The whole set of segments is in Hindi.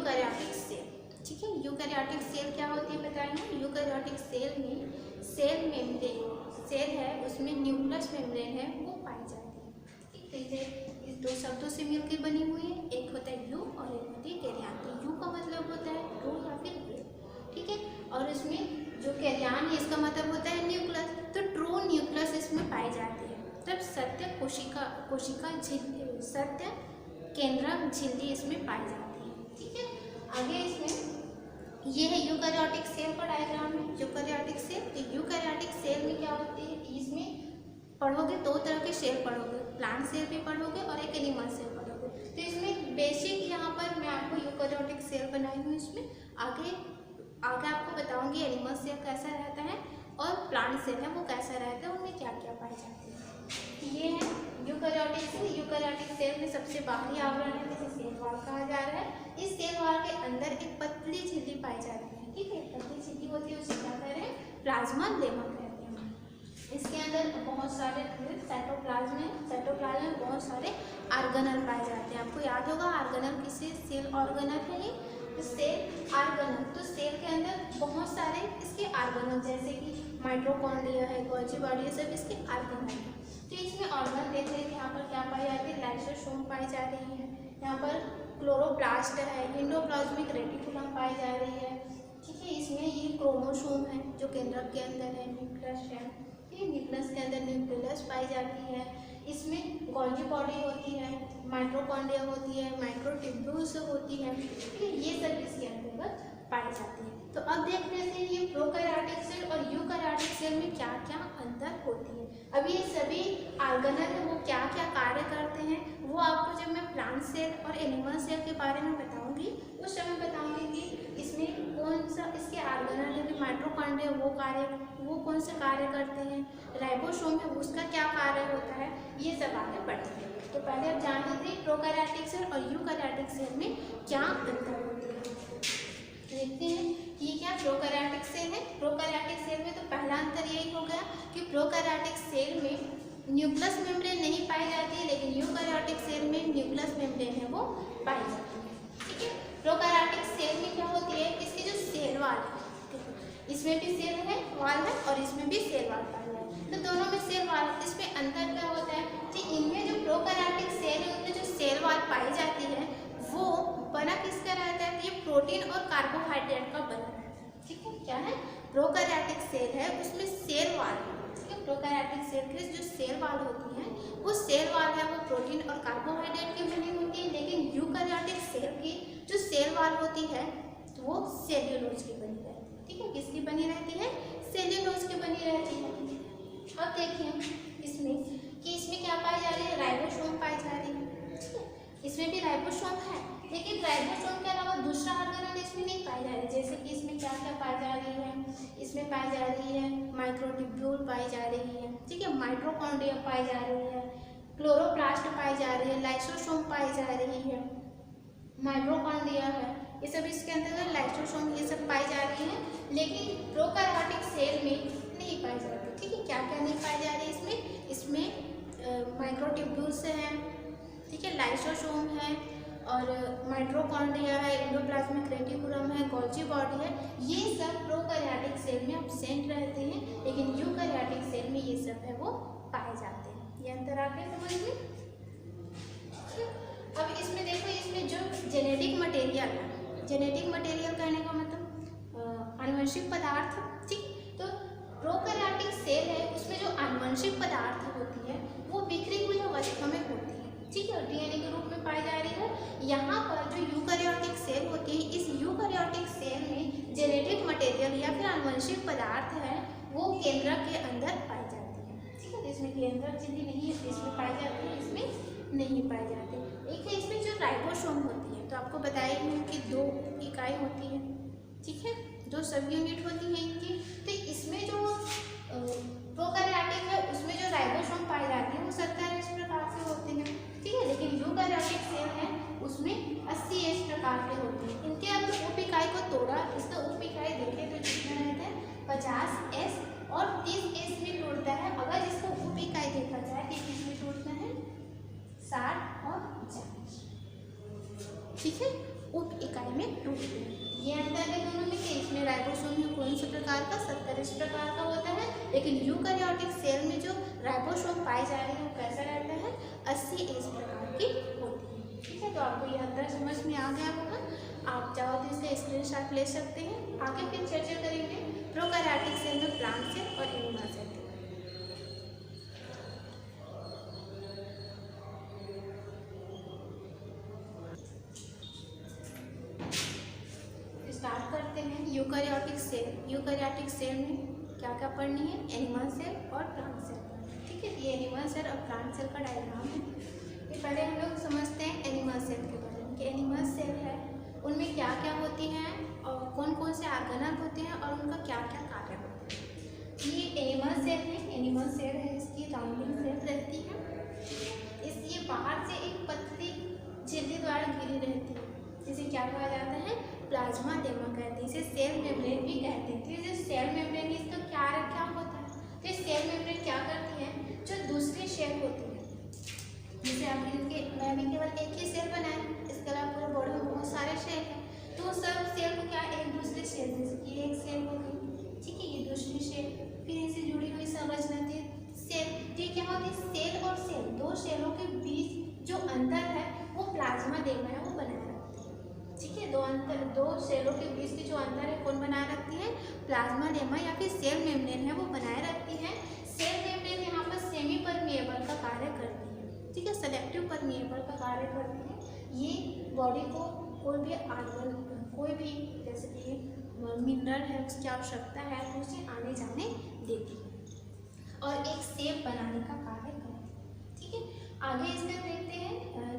Eukaryotic cell. ठीक है, यूकैरियोटिक सेल क्या होती है बताएंगे। यूकैरियोटिक सेल में सेल मेम्ब्रेन, सेल है उसमें न्यूक्लियस मेम्ब्रेन है वो पाई जाती है। ठीक है, जैसे इस दो शब्दों से मिलकर बनी हुई है, एक होता है यू और एक होती है कैरियन। तो यू का मतलब होता है ट्रू या फिर ब्रेड। ठीक है, और इसमें जो कैरियन है इसका मतलब होता है न्यूक्लियस। तो ट्रू न्यूक्लियस इसमें पाई जाती है। तब सत्य कोशिका झिल्ली, सत्य केंद्रक झिल्ली इसमें पाई जाती है। ठीक है, आगे इसमें ये है यूकैरियोटिक सेल का डायग्राम है। यूकैरियोटिक सेल, तो यूकैरियोटिक सेल में क्या होती है, इसमें पढ़ोगे दो तरह के सेल पढ़ोगे, प्लांट सेल भी पढ़ोगे और एक एनिमल सेल पढ़ोगे। तो इसमें बेसिक यहाँ पर मैं आपको यूकैरियोटिक सेल बनाई हूँ। इसमें आगे आपको बताऊंगी एनिमल सेल कैसा रहता है और प्लांट सेल है वो कैसा रहता है, उनमें क्या क्या पाए जाते हैं। ये है यूकैरियोटिक सेल। यूकैरियोटिक सेल में सबसे बाहरी आवरण है जिसे सेल वॉल कहा जा रहा है। इस सेल वॉल के अंदर एक पतली झिल्ली पाई जाती है। ठीक है, पतली झिल्ली होती है उसे क्या कह रहे हैं, प्लाज्मा लेमा कहते हैं। इसके अंदर बहुत सारे साइटोप्लाज्म है, साइटोप्लाज्म में बहुत सारे ऑर्गेनल पाए जाते हैं। आपको याद होगा ऑर्गेनल किसे, सेल ऑर्गेनल है ये, तो सेल ऑर्गेनल। तो सेल के अंदर बहुत सारे इसके ऑर्गेनल जैसे कि माइटोकॉन्ड्रिया है, गोल्जी बॉडी है, सब इसके ऑर्गेनल है। तो इसमें ऑर्गन देख रहे हैं यहाँ पर क्या पाई जाती है, लाइसोसोम पाई जा रही है, यहाँ पर क्लोरोप्लास्ट है, एंडोप्लाज्मिक रेटिकुलम पाई जा रही है। ठीक है, इसमें ये क्रोमोसोम है जो केंद्रक के अंदर है, न्यूक्लियस है, ये न्यूक्लियस के अंदर न्यूक्लियस पाई जाती है। इसमें गोल्जी बॉडी होती है, माइटोकॉन्ड्रिया होती है, माइक्रोट्यूब्यूल्स होती है। ठीक है, ये सब इसके अंतर्गत पाई जाती है। तो अब देख लेते हैं ये प्रोकैरियोटिक सेल और यूकैरियोटिक सेल में क्या क्या अंतर होती है। अब ये सभी ऑर्गेनल है वो क्या क्या कार्य करते हैं वो आपको जब मैं प्लांट सेल और एनिमल सेल के बारे में बताऊंगी उस समय बताऊंगी कि इसमें कौन सा इसके ऑर्गेनल है कि माइटोकॉन्ड्रिया वो कौन से कार्य करते हैं, राइबोसोम है उसका क्या कार्य होता है, ये सब आगे बढ़ेंगे। तो पहले आप जान लेते हैं प्रोकैरियोटिक सेल और यूकैरियोटिक सेल में क्या अंतर होते हैं। देखते हैं कि क्या प्रोकैरियोटिक सेल है। प्रोकैरियोटिक सेल में तो पहला अंतर यही हो गया कि प्रोकैरियोटिक सेल में न्यूक्लियस मेम्ब्रेन नहीं पाई जाती है, लेकिन यूकैरियोटिक सेल में न्यूक्लियस मेम्ब्रेन है वो पाई जाती है। ठीक है, प्रोकैरियोटिक सेल में क्या होती है, इसकी जो सेल वाल है, इसमें भी सेल है वाल है और इसमें भी सेल वाल पाई जाती है। तो दोनों में सेल वाल, इसमें अंतर क्या होता है कि इनमें जो प्रोकैरियोटिक सेल है उनमें जो सेल वाल पाई जाती है वो बना किसका रहता है, ये प्रोटीन और कार्बोहाइड्रेट का बना रहता है। ठीक है, क्या है, प्रोकैरियोटिक सेल है उसमें सेल वाल है। ठीक है, प्रोकैरियोटिक सेल की जो सेल वाल होती है वो सेल वाल है वो प्रोटीन और कार्बोहाइड्रेट की बनी होती है, लेकिन यूकैरियोटिक सेल की जो सेल वाल होती है तो वो सेल्यूलोज की बनी रहती है। ठीक है, किसकी बनी रहती है, सेल्यूलोज की बनी रहती है। अब देखिए इसमें कि इसमें क्या पाई जा रही है, राइबोसोम पाई जा रही है। ठीक है, इसमें भी राइबोसोम है, लेकिन राइबोसोम के अलावा दूसरा ऑर्गेनल इसमें नहीं पाई जा रही। जैसे कि इसमें क्या क्या पाई जा रही है, इसमें पाई जा रही है माइक्रोट्यूब्यूल पाई जा रही है। ठीक है, माइटोकॉन्ड्रिया पाई जा रही है, क्लोरोप्लास्ट पाई जा रही है, लाइसोसोम पाई जा रही है, माइटोकॉन्ड्रिया है, ये सब इसके अंतर्गत लाइसोसोम ये सब पाई जा रही है, लेकिन प्रोकैरियोटिक सेल में नहीं पाई जाती। ठीक है, क्या क्या नहीं पाई जा रही है इसमें माइक्रोट्यूब्यूल्स हैं, ठीक है, लाइसोसोम है और माइटोकॉन्ड्रिया है, एंडोप्लाज्मिक रेटिकुलम है, गोल्जी बॉडी है, ये सब प्रोकैरियोटिक सेल में एब्सेंट रहते हैं, लेकिन यूकैरियोटिक सेल में ये सब है वो पाए जाते हैं। ये अंतर आ गया समझ में। अब इसमें देखो, इसमें जो जेनेटिक मटेरियल है, जेनेटिक मटेरियल कहने का मतलब आनुवंशिक पदार्थ। ठीक, तो प्रोकैरियोटिक सेल है उसमें जो आनुवंशिक पदार्थ होती है वो बिखरी हुई अवस्था में होती है। ठीक है, डीएनए के रूप में पाई जा रही है। यहाँ पर जो यूकैरियोटिक सेल होती है, इस यूकैरियोटिक सेल में जेनेटिक मटेरियल या फिर आनुवंशिक पदार्थ है वो केंद्रक के अंदर पाई जाती है। ठीक है, इसमें केंद्रक झिल्ली नहीं है, इसमें पाई जाती है, इसमें नहीं पाई जाती। एक है इसमें जो राइबोसोम होती है, तो आपको बताई हूँ कि 2 इकाई होती है। ठीक है, 2 सब यूनिट होती है इनकी। तो इसमें जो प्रोकैरियोटिक है उसमें जो राइबोसोम पाई जाती है वो 70 इस प्रकार से होते हैं। ठीक है, लेकिन यूकैरियोटिक सेल है उसमें 80 इस प्रकार के होते हैं। इनके अब उप इकाई को तोड़ा, इसका उप इकाई देखें तो कितना रहता है 50s और 30s में टूटता है। अगर इसका उप इकाई देखा जाए तो किस में टूटता है 60 और 40। ठीक है, उप इकाई में टूटते हैं। ये अंतर है दोनों में कि इसमें राइबोसोम में कौन से प्रकार का 70 प्रकार का होता है, लेकिन यूकैरियोटिक सेल में जो राइबोसोम पाई जा रही है वो कैसा रहता है, 80 प्रकार की होती है। ठीक है, तो आपको ये अंतर समझ में आ गया होगा। आप चाहो तो इसका स्क्रीनशॉट ले सकते हैं। आगे फिर चर्चा करेंगे प्रोकैरियोटिक सेल में प्लांट सेल और एनिमल सेल। स्टार्ट करते हैं यूकैरियोटिक सेल। यूकैरियोटिक सेल में क्या क्या पढ़नी है, एनिमल सेल और प्लांट सेल। ठीक है, ये एनिमल सेल और प्लांट सेल का डायग्राम है। ये पहले हम लोग समझते हैं एनिमल सेल के बारे में कि एनिमल सेल है उनमें क्या क्या होती हैं और कौन कौन से ऑर्गेनल होते हैं और उनका क्या क्या कार्य होता है। ये एनिमल सेल है, एनिमल सेल है, इसकी राउंडिंग सेल रहती है। ये बाहर से एक पतली झिल्ली द्वारा घिरी रहती है, जिसे क्या कहा जाता है, प्लाज्मादेमा कहते हैं। इसे सेल मेम्ब्रेन भी कहते हैं। तो जो सेल मेम्ब्रेन इसका क्या होता है, तो सेल मेम्ब्रेन क्या करती है, जो दूसरी सेल होती है, जैसे आप मैं भी केवल एक ही सेल बनाए, इसके अलावा पूरे बॉडी में बहुत सारे सेल हैं, तो सब सेल को क्या एक दूसरे सेल, जैसे कि एक सेल हो गई, ठीक है, ये दूसरी सेल, फिर इनसे जुड़ी हुई संरचना थी सेल। तो क्या होती है, सेल और सेल, दो सेलों के बीच जो अंतर है वो प्लाज्मादेमा है, वो बनाए रखती है। ठीक है, दो सेलों के बीच के जो अंतर है कौन बनाए रखती है, प्लाज्मादेमा या फिर सेल मेम्ब्रेन है, वो बनाए रखती है। सेल मेम्ब्रेन यहाँ पर सेमी परमिएबल का कार्य करती है। ठीक है, सेलेक्टिव परमिएबल का कार्य करती है। ये बॉडी को कोई भी ऑर्गन, कोई भी जैसे कि मिनरल है उसकी आवश्यकता है तो उसे आने जाने देती है और एक सेप बनाने का कार्य करती है। ठीक है, आगे इसमें देखते हैं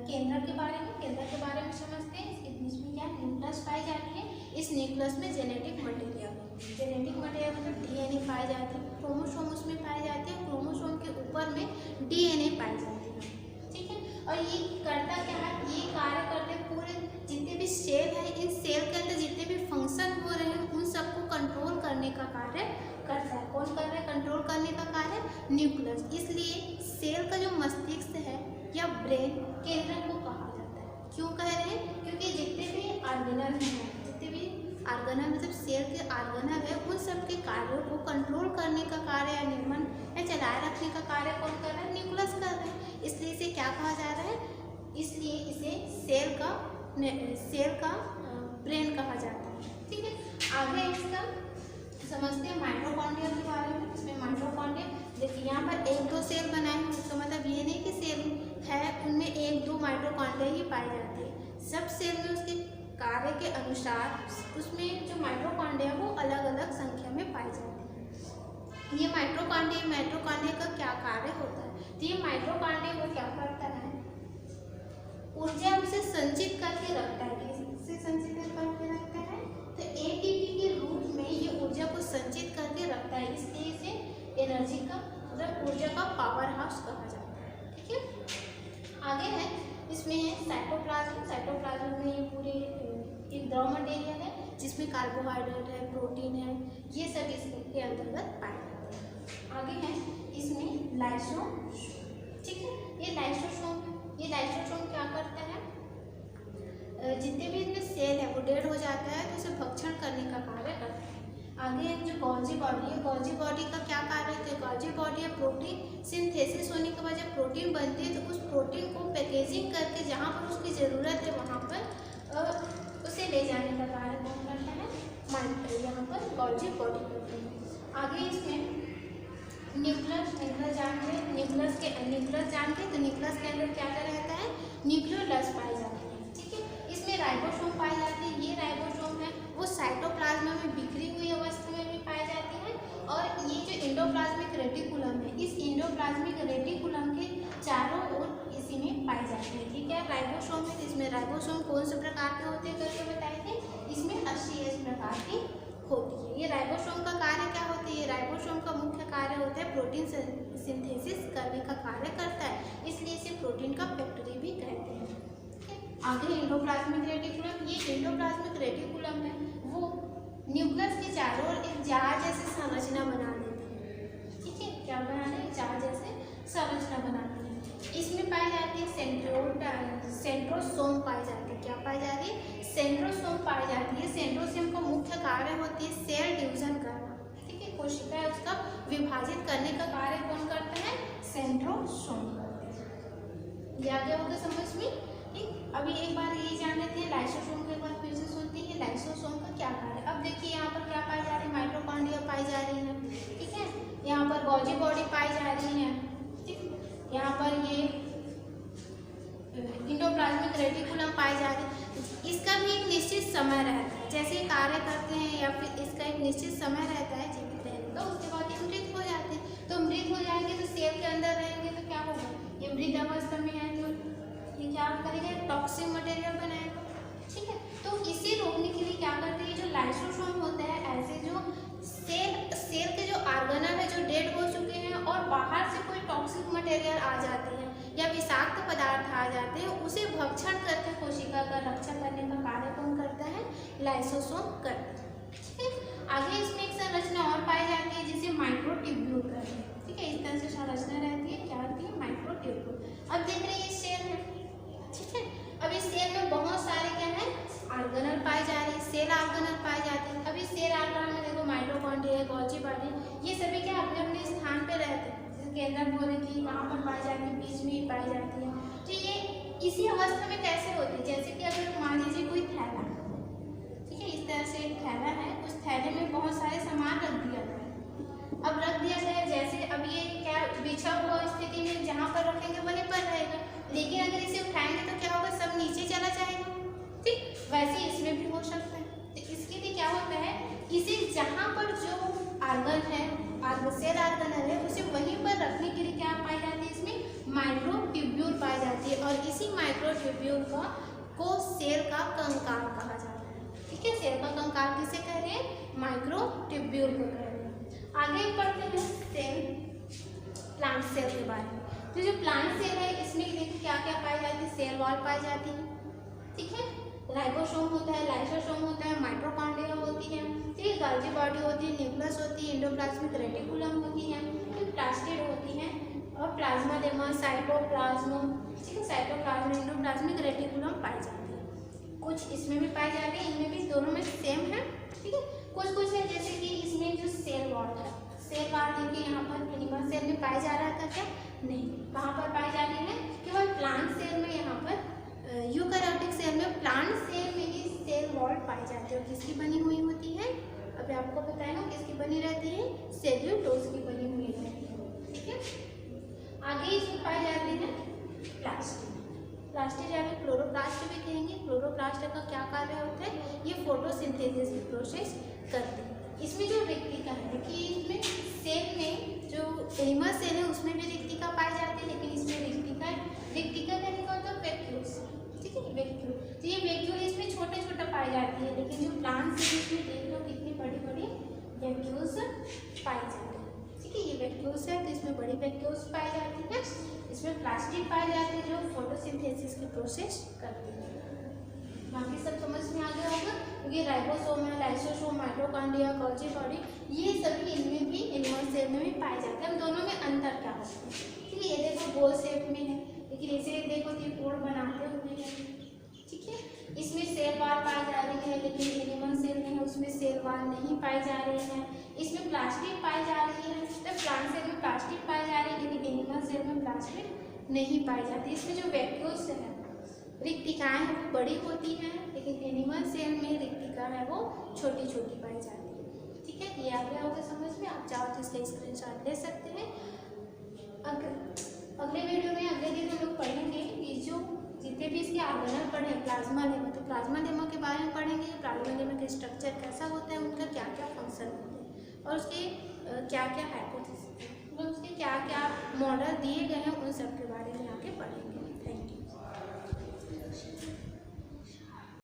केंद्र के बारे में। केंद्र के बारे में समझते हैं। इसके बीच में क्या न्यूक्लियस पाई जाती है। इस न्यूक्लियस में जेनेटिक मटेरियल मतलब डीएनए पाए जाते हैं। क्रोमोसोम उसमें पाए जाते हैं। क्रोमोसोम के ऊपर में डीएनए पाई जाती है। ठीक है, और ये करता क्या है, ये कार्य करते पूरे जितने भी सेल है, इन सेल के अंदर जितने भी फंक्शन हो रहे हैं उन सबको कंट्रोल करने का कार्य करता है। कौन कर रहा है कंट्रोल करने का कार्य, न्यूक्लियस। इसलिए सेल का जो मस्तिष्क है या ब्रेन केंद्र को कहा जाता है। क्यों कह रहे हैं, क्योंकि जितने भी ऑर्गेनल हैं, जितने भी ऑर्गेनल मतलब सेल के ऑर्गेनल है, उन सब के कार्यों को कंट्रोल करने का कार्य या निर्माण या चलाए रखने का कार्य कौन कर रहा है, न्यूक्लियस कर रहा है। इसलिए इसे क्या कहा जा रहा है, इसलिए इसे सेल का ब्रेन कहा जाता है। ठीक है, आगे इसका समझते हैं माइटोकॉन्ड्रिया के बारे में। इसमें माइटोकॉन्ड्रिया देखिए यहाँ पर एक दो सेल बनाए हैं, उसका मतलब ये नहीं कि सेल है उनमें एक दो माइटोकॉन्ड्रिया ही पाई जाती है। सब सेल में उसके कार्य के अनुसार उसमें जो माइटोकॉन्ड्रिया वो अलग अलग संख्या में पाई जाती है। ये माइटोकॉन्ड्रिया का क्या कार्य होता है, तो ये माइटोकॉन्ड्रिया वो क्या करता है, ऊर्जा उसे संचित करके रखता है। किससे संचित करके रखता है, तो एटीपी के रूप में ये ऊर्जा को संचित करके रखता है। इसलिए इसे एनर्जी का मतलब ऊर्जा का पावर हाउस कहा जाता है। ठीक है, आगे है इसमें है साइटोप्लाज्म। साइटोप्लाज्म में ये पूरे एक द्रव मटेरियल है जिसमें कार्बोहाइड्रेट है, प्रोटीन है, ये सब इसके अंतर्गत पाए जाते हैं। आगे है इसमें लाइसोसोम। ठीक है, ये लाइसोसोम है। ये लाइसोसोम क्या करता है, जितने भी इनमें सेल है वो डेड हो जाता है तो उसे भक्षण करने का कार्य करता है। आगे जो गोल्जी बॉडी है, गोल्जी बॉडी का क्या कार्य है, तो गोल्जी बॉडी है प्रोटीन सिंथेसिस होने के बाद जब प्रोटीन बनती है तो उस प्रोटीन को पैकेजिंग करके जहाँ पर उसकी ज़रूरत है वहाँ पर उसे ले जाने का कार्य कौन करता है, यहाँ पर गोल्जी बॉडी करती है। आगे इसमें न्यूक्लियस जानते हैं, न्यूक्लियस जानते हैं, तो न्यूक्लियस के अंदर क्या रहता है, न्यूक्लियोलस पाई जाती है। ठीक है, इसमें राइबोसोम पाई जाती है। ये राइबोसोम है वो साइटोप्लाज्म में बिखरी हुई अवस्था में भी पाई जाती है। और ये जो एंडोप्लाज्मिक रेटिकुलम है, इस एंडोप्लाज्मिक रेटिकुलम के चारों ओर इसी में पाई जाती है। ठीक है, राइबोसोम है, इसमें राइबोसोम कौन से प्रकार के होते हैं करके बताए थे, इसमें 80 प्रकार की होती है। ये राइबोसोम का कार्य क्या होता है, ये राइबोसोम का मुख्य कार्य होता है प्रोटीन सिंथेसिस करने का कार्य करता है, इसलिए इसे प्रोटीन का फैक्ट्री भी कहते हैं। आगे एंडोप्लाज्मिक रेटिकुलम। ये एंडोप्लाज्मिक रेटिकुलम है वो न्यूक्लियस के चारों ओर एक जार जैसे संरचना बना देता है। ठीक है, क्या बनाना है, जार जैसे संरचना बनाती है। इसमें पाई जाती है सेंट्रोसोम पाई जाती है। है, क्या पाई जा रही है, सेंट्रोसोम पाई जाती है। सेंट्रोसोम का मुख्य कार्य होती है सेल डिवीजन करना, ठीक है, कोशिका है उसका विभाजित करने का कार्य कौन करता है, सेंट्रोसोम करते हैं। ये आगे होगा समझ में, ठीक। अभी एक बार ये जान लेते हैं लाइसोसोम के बाद फिर से सुनते हैं लाइसोसोम का क्या कार्य। अब देखिए यहाँ पर क्या पाई जा रही है, माइटोकॉन्ड्रिया पाई जा रही है, ठीक है। यहाँ पर गोल्गी बॉडी पाई जा रही है, ठीक। यहाँ पर ये एंडोप्लाज्मिक रेटिकुलम पाई जा रही है। इसका भी एक निश्चित समय रहता है, जैसे कार्य करते हैं या फिर इसका एक निश्चित समय रहता है जीवित रहने का, उसके बाद ये मृत हो जाते हैं। तो मृत हो जाएंगे तो सेल के अंदर रहेंगे तो क्या होगा, ये मृत अवस्था में है तो ये क्या करेगा, टॉक्सिक मटेरियल बनाएगा, ठीक है। तो इसे रोकने के लिए क्या करते हैं, जो लाइसोसोम होता है, ऐसे जो सेल के जो ऑर्गेनल है जो डेड हो चुके हैं और बाहर से कोई टॉक्सिक मटेरियल आ जाते हैं या विषाक्त पदार्थ आ जाते हैं, उसे भक्षण करके कोशिका का रक्षा करने का कार्य कौन करता है, लाइसोसोम करता है, ठीक है। आगे इसमें एक संरचना और पाई जाती है जिसे माइक्रोट्यूब्यूल कहते हैं, ठीक है। इस तरह से संरचना रहती है, क्या होती है, माइक्रोट्यूब्यूल। अब देख रहे हैं ये सेल है, ठीक है। अब इस सेल में बहुत सारे क्या है, ऑर्गेनल पाई जा रही है, सेल ऑर्गेनल पाई जाती है। अब इस सेल ऑर्गेनल में देखो माइटोकॉन्ड्रिया, गोल्गी बॉडी, ये सभी क्या अपने अपने स्थान पे रहते हैं। जैसे केंद्रक बोले कि कहाँ पर पाई जाती है, बीच में ही पाई जाती है। तो ये इसी अवस्था में कैसे होती है, जैसे कि अगर मान लीजिए कोई थैला, ठीक है, इस तरह से एक थैला है, उस थैले में बहुत सारे सामान रख दिया गया है। अब रख दिया गया है, जैसे अब ये क्या बिछा हुआ स्थिति में जहाँ पर रखेंगे वहीं पर रहेगा, लेकिन अगर इसे उठाएंगे तो क्या होगा, सब नीचे चला जाएगा, ठीक। वैसे इसमें भी हो सकता है। तो इसके लिए क्या होता है, इसे जहाँ पर जो ऑर्गन है, सेल ऑर्गेनल है, उसे वहीं पर रखने के लिए क्या पाई जाती है, इसमें माइक्रोट्यूब्यूल पाई जाती है। और इसी माइक्रोट्यूब्यूल को सेल का कंकाल कहा जाता है, ठीक है। सेल का कंकाल किसे कह रहे हैं, माइक्रोट्यूब्यूल को कह रहे हैं। आगे पढ़ते हैं सेल, प्लांट सेल के बारे में। तो जो प्लांट सेल है इसमें देखिए क्या क्या पाई जाती है, सेल वॉल पाई जाती है, ठीक है। राइबोसोम होता है, लाइसोसोम होता है, माइटोकॉन्ड्रिया होती है, ठीक है, गोल्गी बॉडी होती है, न्यूक्लियस होती है, एंडोप्लाज्मिक रेटिकुलम होती है, प्लास्टिड होती है, और प्लाज्मालेमा, साइटोप्लाज्म, ठीक है, साइटोप्लाज्म, एंडोप्लाज्मिक रेटिकुलम पाई जाती है। कुछ इसमें भी पाई जाती है, इनमें भी दोनों में सेम है, ठीक है। कुछ है जैसे कि इसमें जो सेल वॉल है, सेल वॉल देखिए यहाँ पर एनिमल सेल में पाया जा रहा था क्या, नहीं, कहाँ पर पाई जा रही है, केवल प्लांट सेल में, यहाँ पर यूकैरियोटिक सेल में, प्लांट सेल में ही सेल वॉल पाई जाती है। और किसकी बनी हुई होती है, अभी आपको बताया ना किसकी बनी रहती है, सेल्यूलोज की बनी हुई रहती है, ठीक है। आगे इसमें पाई जाती है प्लास्टिड, प्लास्टिड या फिर क्लोरोप्लास्ट भी कहेंगे। क्लोरोप्लास्ट का क्या कार्य होता है, ये फोटोसिंथेसिस की प्रोसेस करते हैं। इसमें जो रिक्तिका है कि इसमें सेल में जो एनिमल सेल है उसमें भी रिक्तिका पाई जाती है, लेकिन इसमें रिक्तिका का क्या होता है, वैक्यूल्स, ठीक है, वैक्यूल। तो ये वैक्यूल इसमें छोटे छोटे पाई जाती है, लेकिन जो प्लांट सेल इसमें देख लो कितनी बड़ी बड़ी वैक्यूल्स पाई जाती है, ठीक है। ये वैक्यूल्स है तो इसमें बड़ी वैक्यूल्स पाई जाती है। इसमें प्लास्टिड पाई जाती है जो फोटोसिंथेसिस की प्रोसेस करती है। बाकी सब समझ में आ गया होगा, क्योंकि राइबोसोम है, लाइसोसोम, माइटोकॉन्ड्रिया, गोल्गी बॉडी, ये सभी इनमें भी एनिमल सेल में भी पाए जाते हैं। अब दोनों में अंतर क्या होता है, ठीक है। ये देखो गोल शेप में है, लेकिन इसे देखो त्रिकोण बनाते हुए है, ठीक है। इसमें सेल वाल पाई जा रही है, लेकिन एनिमल सेल में है उसमें सेल वाल नहीं पाई जा रही है। इसमें प्लास्टिड पाई जा रही है, तो प्लांट सेल में प्लास्टिड पाई जा रही है, लेकिन एनिमल सेल में प्लास्टिड नहीं पाई जाती। इसमें जो वैक्यूल्स है, रिक्तिकाएँ हैं वो बड़ी होती हैं, लेकिन एनिमल सेल में रिक्तिका है वो छोटी छोटी पाई जाती है, ठीक है। ये आ गया होगा समझ में, आप चाहो तो इसका स्क्रीनशॉट ले सकते हैं। अगले वीडियो में अगले दिन हम लोग पढ़ेंगे कि जो जितने भी इसके ऑर्गेनल पढ़े, प्लाज्मा लेमा, तो प्लाज्मा लेमा के बारे में पढ़ेंगे कि प्लाज्मा लेमा का स्ट्रक्चर कैसा होता है, उनका क्या क्या फंक्शन होते हैं, और उसके क्या क्या हाइपोथेसिस, मतलब उसके क्या क्या मॉडल दिए गए हैं, उन सब के बारे में आगे पढ़ेंगे। Thank you.